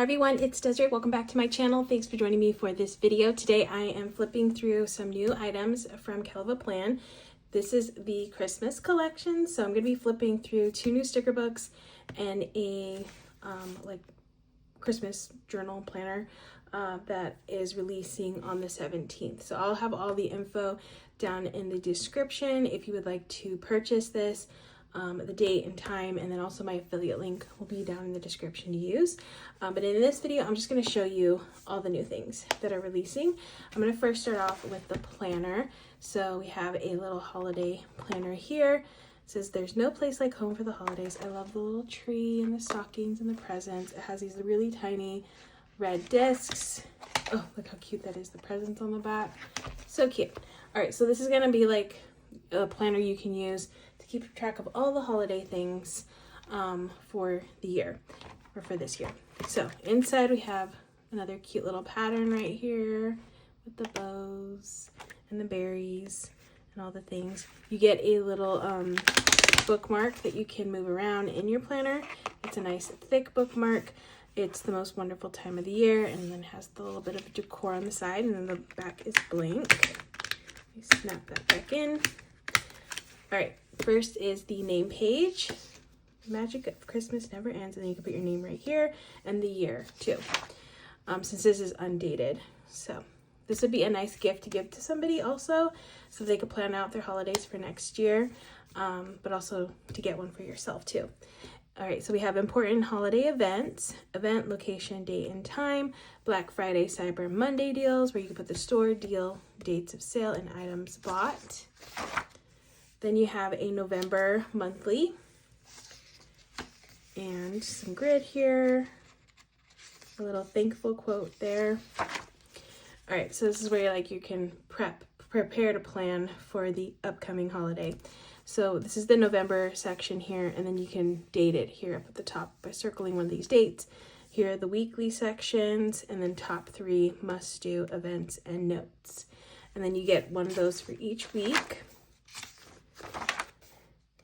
everyone, it's Desiree. Welcome back to my channel. Thanks for joining me for this video. Today I am flipping through some new items from Kellofaplan. This is the Christmas collection, so I'm going to be flipping through 2 new sticker books and a like Christmas journal planner that is releasing on the 17th. So I'll have all the info down in the description if you would like to purchase this. The date and time, and then also my affiliate link will be down in the description to use. But in this video, I'm just going to show you all the new things that are releasing. I'm going to first start off with the planner. So we have a little holiday planner here. It says, "There's no place like home for the holidays." I love the little tree and the stockings and the presents. It has these really tiny red discs. Oh, look how cute that is. The presents on the back. So cute. All right, so this is going to be like a planner you can use to keep track of all the holiday things for the year, or for this year. So inside we have another cute little pattern right here with the bows and the berries and all the things. You get a little bookmark that you can move around in your planner. It's a nice thick bookmark. It's the most wonderful time of the year, and then has the little bit of decor on the side, and then the back is blank. Let me snap that back in. All right, first is the name page. Magic of Christmas never ends, and then you can put your name right here and the year too, since this is undated. So this would be a nice gift to give to somebody also, so they could plan out their holidays for next year, but also to get one for yourself too. All right, so we have important holiday events, event, location, date, and time, Black Friday, Cyber Monday deals, where you can put the store deal, dates of sale, and items bought. Then you have a November monthly and some grid here, a little thankful quote there. All right, so this is where you can prepare to plan for the upcoming holiday. So this is the November section here, and then you can date it here up at the top by circling one of these dates. Here are the weekly sections, and then top 3 must-do events and notes. And then you get one of those for each week.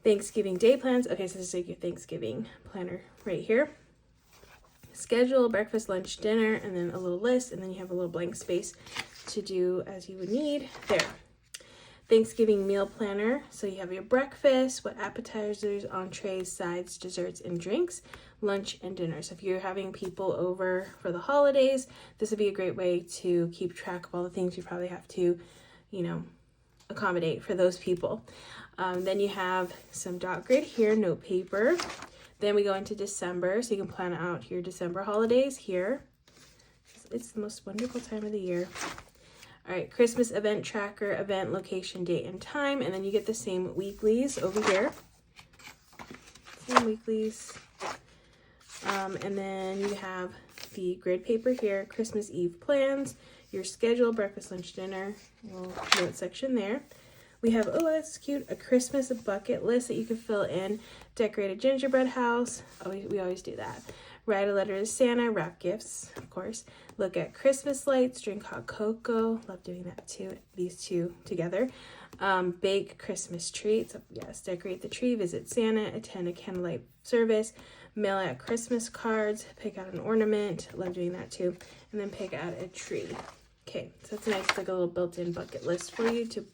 Thanksgiving day plans. Okay, so this is like your Thanksgiving planner right here. Schedule, breakfast, lunch, dinner, and then a little list, and then you have a little blank space to do as you would need there. Thanksgiving meal planner. So you have your breakfast, what appetizers, entrees, sides, desserts, and drinks, lunch, and dinner. So if you're having people over for the holidays, this would be a great way to keep track of all the things you probably have to, accommodate for those people. Then you have some dot grid here, note paper. Then we go into December, so you can plan out your December holidays here. It's the most wonderful time of the year. All right, Christmas event tracker, event, location, date, and time. And then you get the same weeklies over here. Same weeklies. And then you have the grid paper here, Christmas Eve plans, your schedule, breakfast, lunch, dinner, little note section there. We have, oh, that's cute, a Christmas bucket list that you can fill in. Decorate a gingerbread house. We always do that. Write a letter to Santa, wrap gifts, of course. Look at Christmas lights, drink hot cocoa. Love doing that too, these two together. Bake Christmas treats. Yes, decorate the tree, visit Santa, attend a candlelight service, mail out Christmas cards, pick out an ornament. Love doing that too. And then pick out a tree. Okay, so it's nice, like a little built-in bucket list for you to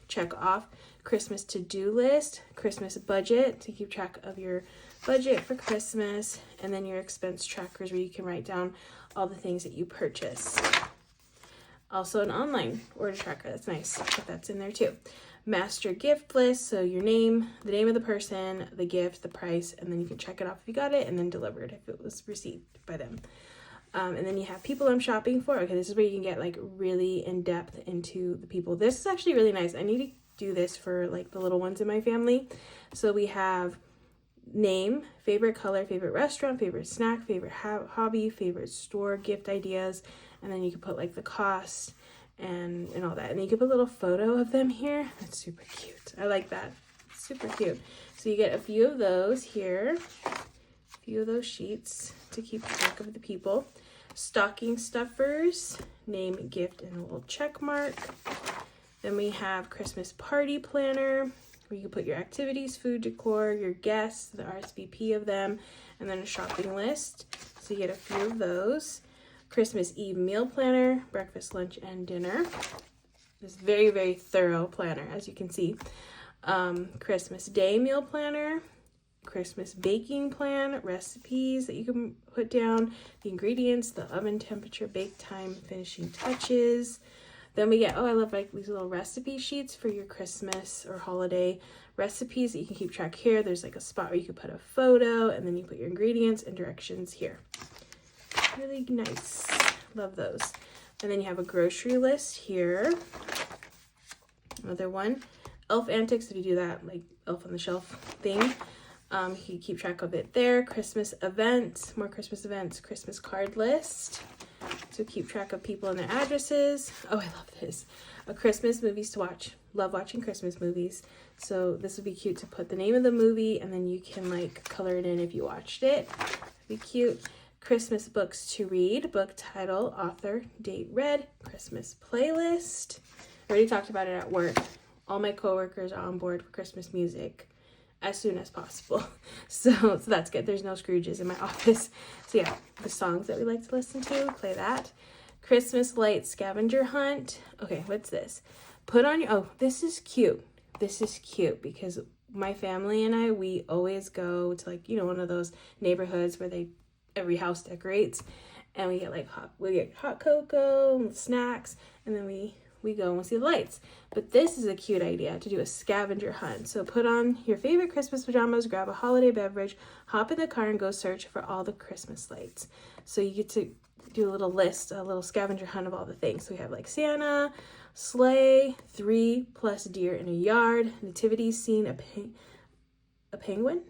check off. Christmas to-do list, Christmas budget to keep track of your budget for Christmas, and then your expense trackers where you can write down all the things that you purchase. Also an online order tracker, that's nice, but that's in there too. Master gift list, so your name, the name of the person, the gift, the price, and then you can check it off if you got it, and then delivered if it was received by them. And then you have people I'm shopping for. Okay, this is where you can get really in depth into the people. This is actually really nice. I need to do this for the little ones in my family. So we have name, favorite color, favorite restaurant, favorite snack, favorite hobby, favorite store, gift ideas, and then you can put the cost and all that. And then you can put a little photo of them here. That's super cute. I like that. Super cute. So you get a few of those here, a few of those sheets to keep track of the people. Stocking stuffers, name, gift, and a little check mark. Then we have Christmas party planner, where you can put your activities, food, decor, your guests, the RSVP of them, and then a shopping list. So you get a few of those. Christmas Eve meal planner, breakfast, lunch, and dinner. This very, very thorough planner, as you can see. Christmas Day meal planner, Christmas baking plan, recipes that you can put down, the ingredients, the oven temperature, bake time, finishing touches. Then we get, oh, I love like these little recipe sheets for your Christmas or holiday recipes that you can keep track here. There's like a spot where you can put a photo, and then you put your ingredients and directions here. Really nice. Love those. And then you have a grocery list here. Another one. Elf antics, if you do that like elf on the shelf thing. You keep track of it there. Christmas events, more Christmas events, Christmas card list. So keep track of people and their addresses. Oh, I love this. A Christmas movies to watch. Love watching Christmas movies. So this would be cute to put the name of the movie, and then you can like color it in if you watched it. That'd be cute. Christmas books to read. Book title, author, date read. Christmas playlist. I already talked about it at work. All my coworkers are on board for Christmas music as soon as possible. So that's good. There's no Scrooges in my office. So yeah, the songs that we like to listen to, play that. Christmas light scavenger hunt. Okay, what's this? Put on your, oh, this is cute. This is cute because my family and I, we always go to like, you know, one of those neighborhoods where every house decorates, and we get like hot cocoa, snacks, and then we go and see the lights. But this is a cute idea to do a scavenger hunt. So put on your favorite Christmas pajamas, grab a holiday beverage, hop in the car, and go search for all the Christmas lights. So you get to do a little list, a little scavenger hunt of all the things. So we have like Santa, sleigh, 3+ deer in a yard, nativity scene, a penguin.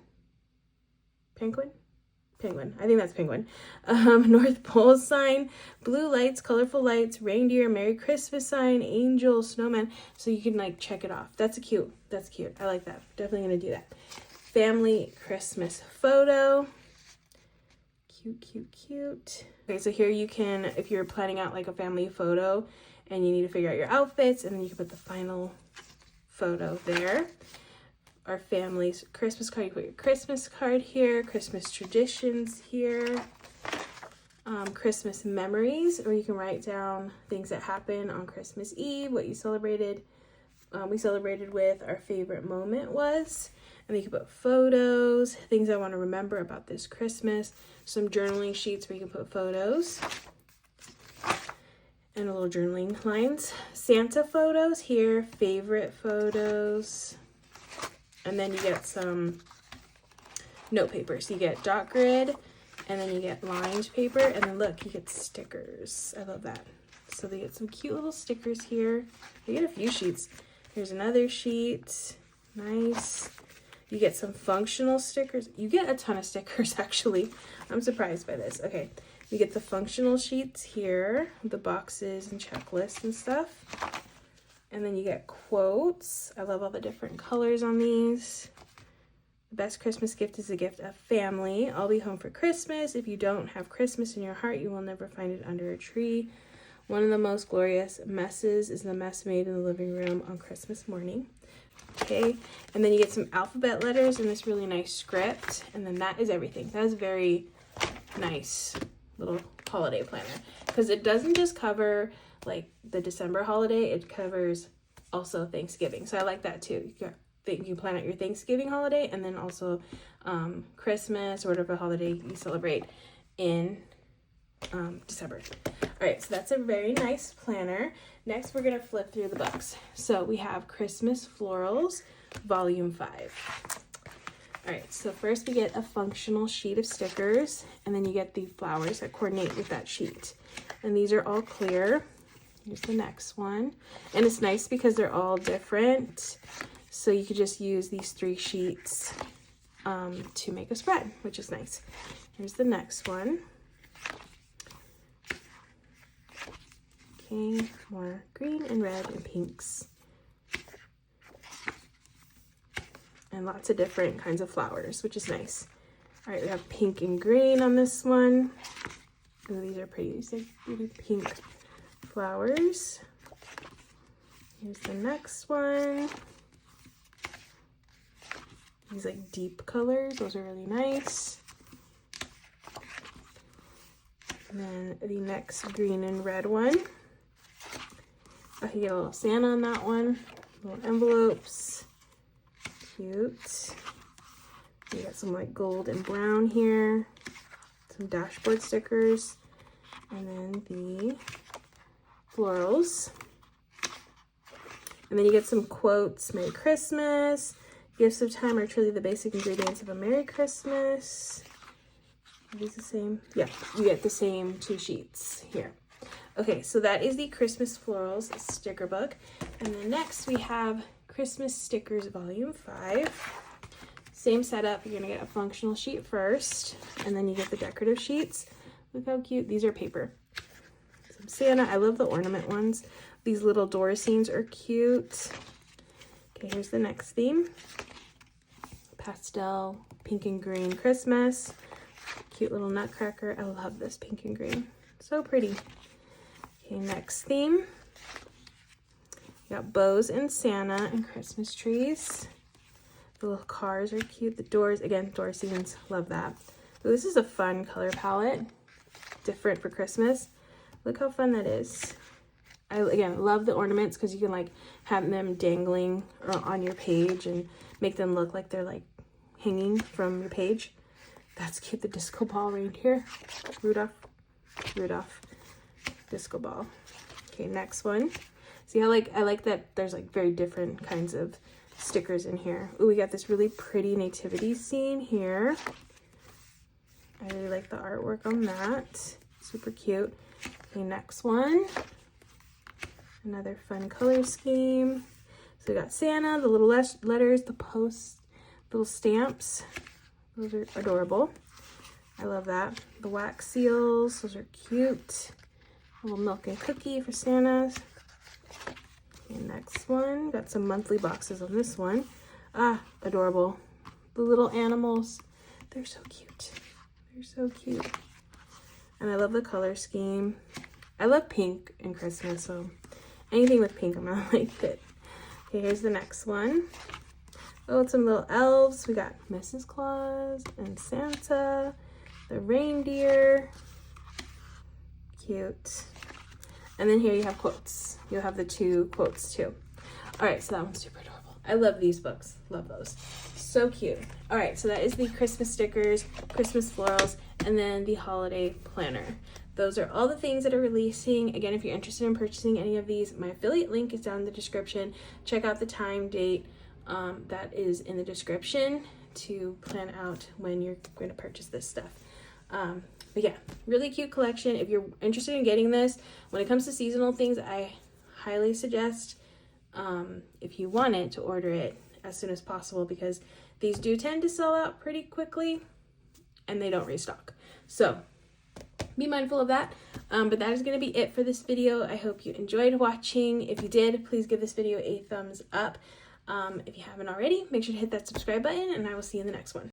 I think that's penguin. North Pole sign, blue lights, colorful lights, reindeer, Merry Christmas sign, angel, snowman. So you can like check it off. That's cute. I like that. Definitely gonna do that. Family Christmas photo. Cute. Okay, so here you can, if you're planning out like a family photo and you need to figure out your outfits, and then you can put the final photo there. Our family's Christmas card, you put your Christmas card here, Christmas traditions here, Christmas memories, or you can write down things that happened on Christmas Eve, what you celebrated, we celebrated with, our favorite moment was, and then you can put photos, things I want to remember about this Christmas, some journaling sheets where you can put photos, and a little journaling lines, Santa photos here, favorite photos. And then you get some note paper. So you get dot grid, and then you get lined paper, and then look, you get stickers. I love that. So they get some cute little stickers here. You get a few sheets. Here's another sheet. Nice. You get some functional stickers. You get a ton of stickers, actually. I'm surprised by this. Okay. You get the functional sheets here, the boxes and checklists and stuff. And then you get quotes. I love all the different colors on these. The best Christmas gift is a gift of family. I'll be home for Christmas. If you don't have Christmas in your heart, you will never find it under a tree. One of the most glorious messes is the mess made in the living room on Christmas morning. Okay, and then you get some alphabet letters in this really nice script. And then that is everything. That is a very nice little holiday planner. Because it doesn't just cover like the December holiday, it covers also Thanksgiving. So I like that too. You can plan out your Thanksgiving holiday, and then also Christmas or whatever holiday you celebrate in December. All right, so that's a very nice planner. Next, we're gonna flip through the books. So we have Christmas Florals, Volume 5. All right, so first we get a functional sheet of stickers, and then you get the flowers that coordinate with that sheet. And these are all clear. Here's the next one. And it's nice because they're all different. So you could just use these 3 sheets to make a spread, which is nice. Here's the next one. Okay, more green and red and pinks. And lots of different kinds of flowers, which is nice. All right, we have pink and green on this one. Oh, these are pretty. These are really pink flowers. Here's the next one. These like deep colors, those are really nice. And then the next green and red one. I can get a little Santa on that one. Little envelopes. Cute. We got some like gold and brown here. Some dashboard stickers. And then the florals. And then you get some quotes. Merry Christmas. Gifts of time are truly the basic ingredients of a Merry Christmas. Are these the same? Yeah, you get the same 2 sheets here. Okay, so that is the Christmas Florals sticker book. And then next we have Christmas Stickers Volume 5. Same setup, you're gonna get a functional sheet first, and then you get the decorative sheets. Look how cute, these are paper. Some Santa, I love the ornament ones. These little door scenes are cute. Okay, here's the next theme. Pastel, pink and green Christmas. Cute little nutcracker. I love this pink and green. So pretty. Okay, next theme. We got bows and Santa and Christmas trees. The little cars are cute. The doors, again, door scenes. Love that. Ooh, this is a fun color palette. Different for Christmas. Look how fun that is. I, again, love the ornaments because you can like have them dangling on your page and make them look like they're like hanging from your page. That's cute. The disco ball reindeer. Rudolph. Disco ball. Okay, next one. See how I like that there's like very different kinds of stickers in here. Ooh, we got this really pretty nativity scene here. I really like the artwork on that. Super cute. Okay, next one. Another fun color scheme. So we got Santa, the little letters, the post, little stamps. Those are adorable. I love that. The wax seals, those are cute. A little milk and cookie for Santa's. Okay, next one. Got some monthly boxes on this one. Ah, adorable. The little animals. They're so cute. They're so cute. And I love the color scheme. I love pink in Christmas, so anything with pink, I'm gonna like it. Okay, here's the next one. Oh, it's some little elves. We got Mrs. Claus and Santa, the reindeer. Cute. And then here you have quotes. You'll have the 2 quotes too. All right, so that one's super adorable. I love these books. Love those. So cute. All right, so that is the Christmas stickers, Christmas florals, and then the holiday planner. Those are all the things that are releasing. Again, if you're interested in purchasing any of these, my affiliate link is down in the description. Check out the time, date, that is in the description to plan out when you're going to purchase this stuff. But yeah, really cute collection. If you're interested in getting this, when it comes to seasonal things, I highly suggest, if you want it, to order it as soon as possible because these do tend to sell out pretty quickly and they don't restock. So be mindful of that. But that is going to be it for this video. I hope you enjoyed watching. If you did, please give this video a thumbs up. If you haven't already, make sure to hit that subscribe button and I will see you in the next one.